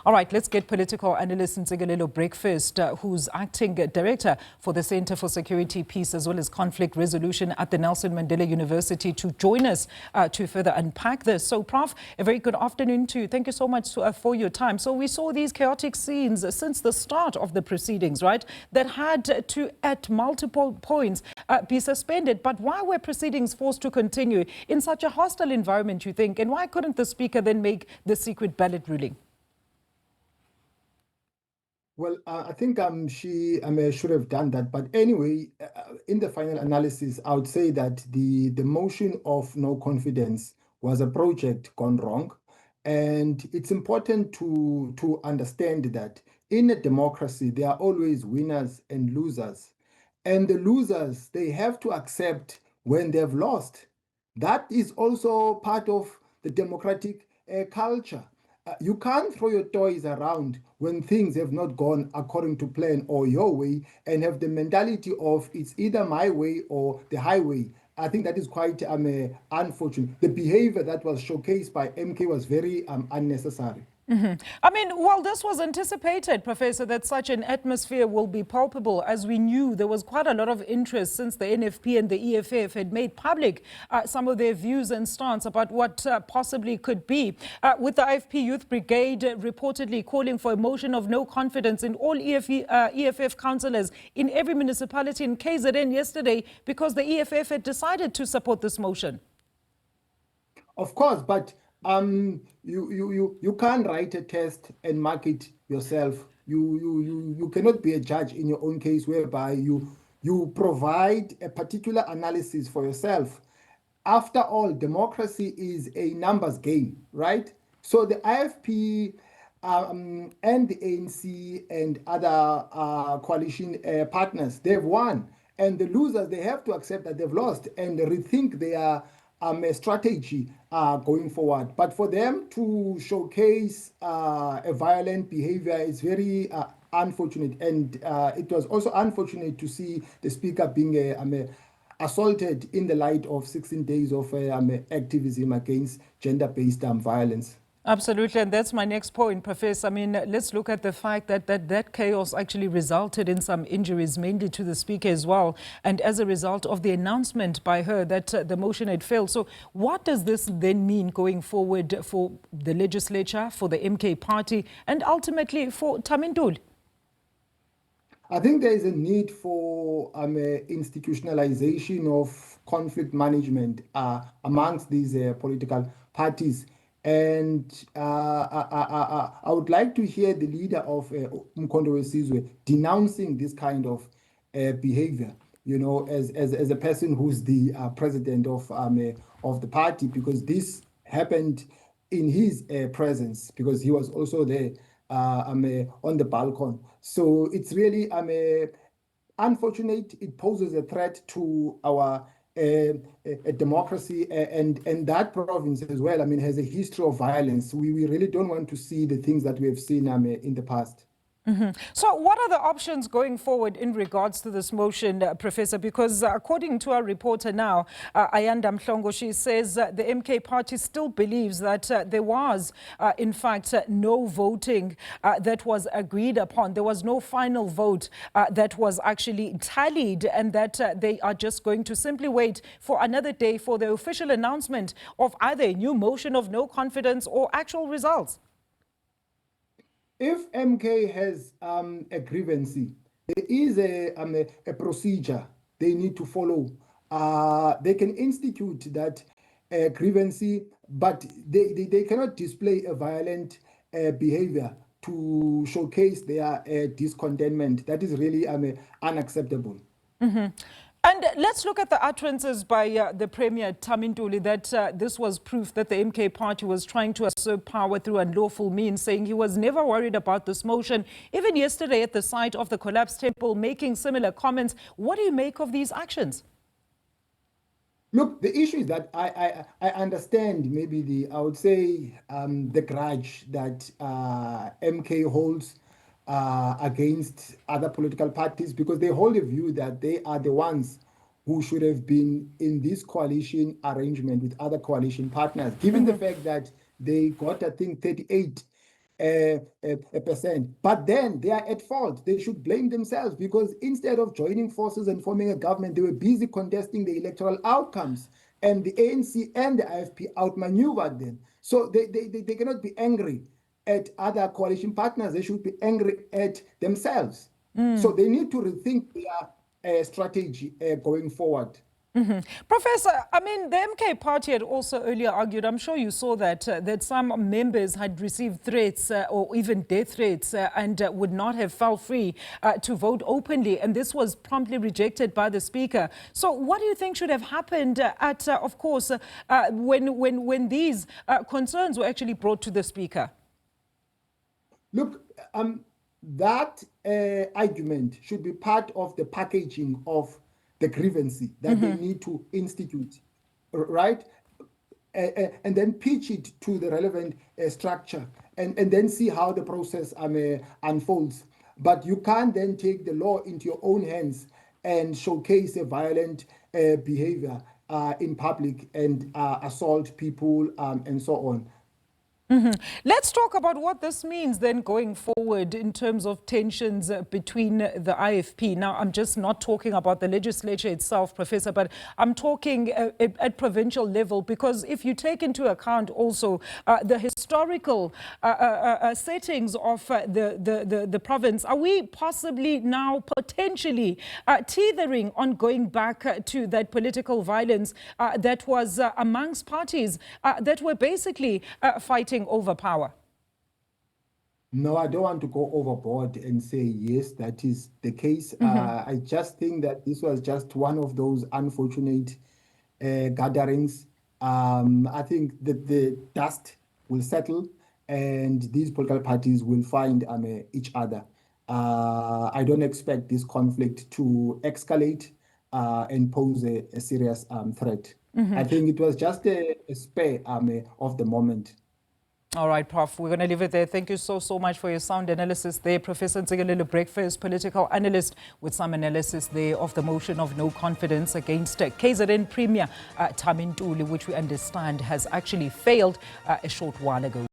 All right, let's get political analyst Ntsikelelo Breakfast, who's acting director for the Center for Security, Peace as well as Conflict Resolution at the Nelson Mandela University, to join us to further unpack this. So, Prof, a very good afternoon to you. Thank you so much for your time. So we saw these chaotic scenes since the start of the proceedings, right, that had to, at multiple points, be suspended. But why were proceedings forced to continue in such a hostile environment, you think? And why couldn't the Speaker then make the secret ballot ruling? Well, I think she should have done that. But anyway, in the final analysis, I would say that the motion of no confidence was a project gone wrong. And it's important to understand that in a democracy, there are always winners and losers. And the losers, they have to accept when they've lost. That is also part of the democratic culture. You can't throw your toys around when things have not gone according to plan or your way and have the mentality of it's either my way or the highway. I think that is quite unfortunate. The behavior that was showcased by MK was very unnecessary. I mean, well, this was anticipated, Professor, that such an atmosphere will be palpable. As we knew, there was quite a lot of interest since the NFP and the EFF had made public some of their views and stance about what possibly could be. With the IFP Youth Brigade reportedly calling for a motion of no confidence in all EFF councillors in every municipality in KZN yesterday because the EFF had decided to support this motion. Of course, but you can't write a test and mark it yourself. You cannot be a judge in your own case whereby you provide a particular analysis for yourself. After all, democracy is a numbers game, right? So the IFP and the ANC and other coalition partners, they've won. And the losers, they have to accept that they've lost and rethink their strategy going forward. But for them to showcase a violent behavior is very unfortunate. And it was also unfortunate to see the Speaker being assaulted in the light of 16 days of activism against gender-based violence. Absolutely, and that's my next point, Professor. I mean, let's look at the fact that chaos actually resulted in some injuries, mainly to the Speaker as well, and as a result of the announcement by her that the motion had failed. So what does this then mean going forward for the legislature, for the MK party, and ultimately for Thami Ntuli? I think there is a need for institutionalization of conflict management amongst these political parties. And I would like to hear the leader of uMkhonto weSizwe denouncing this kind of behavior, you know, as a person who's the president of the party, because this happened in his presence, because he was also there on the balcony. So it's really unfortunate. It poses a threat to our a democracy and that province as well. I mean, has a history of violence. We really don't want to see the things that we have seen in the past. So what are the options going forward in regards to this motion, Professor? Because according to our reporter now, Ayanda Mhlongo, she says the MK party still believes that there was, in fact, no voting that was agreed upon. There was no final vote that was actually tallied, and that they are just going to simply wait for another day for the official announcement of either a new motion of no confidence or actual results. If MK has a grievance, there is a procedure they need to follow. They can institute that grievance, but they cannot display a violent behavior to showcase their discontentment. That is really unacceptable. And let's look at the utterances by the Premier Thami Ntuli that this was proof that the MK party was trying to assert power through unlawful means, saying he was never worried about this motion. Even yesterday at the site of the collapsed temple, making similar comments. What do you make of these actions? Look, the issue is that I understand maybe I would say the grudge that MK holds against other political parties, because they hold a view that they are the ones who should have been in this coalition arrangement with other coalition partners, given the fact that they got, I think, 38 percent. But then they are at fault. They should blame themselves, because instead of joining forces and forming a government, they were busy contesting the electoral outcomes. And the ANC and the IFP outmaneuvered them. So they cannot be angry at other coalition partners. They should be angry at themselves. So they need to rethink their strategy going forward. Professor, I mean, the MK party had also earlier argued, I'm sure you saw that, that some members had received threats or even death threats and would not have felt free to vote openly. And this was promptly rejected by the Speaker. So what do you think should have happened of course, when these concerns were actually brought to the Speaker? Look, that argument should be part of the packaging of the grievance that they need to institute, right? And then pitch it to the relevant structure and then see how the process unfolds. But you can't then take the law into your own hands and showcase a violent behavior in public and assault people and so on. Let's talk about what this means then going forward in terms of tensions between the IFP. Now, I'm just not talking about the legislature itself, Professor, but I'm talking at provincial level, because if you take into account also the historical settings of the province, are we possibly now potentially teetering on going back to that political violence that was amongst parties that were basically fighting over power? No, I don't want to go overboard and say yes, that is the case. I just think that this was just one of those unfortunate gatherings. I think that the dust will settle and these political parties will find each other. I don't expect this conflict to escalate and pose a serious threat. I think it was just a spur of the moment. All right, Prof, we're going to leave it there. Thank you so much for your sound analysis there. Professor Ntsikelelo Breakfast, political analyst, with some analysis there of the motion of no confidence against KZN Premier Thami Ntuli, which we understand has actually failed a short while ago.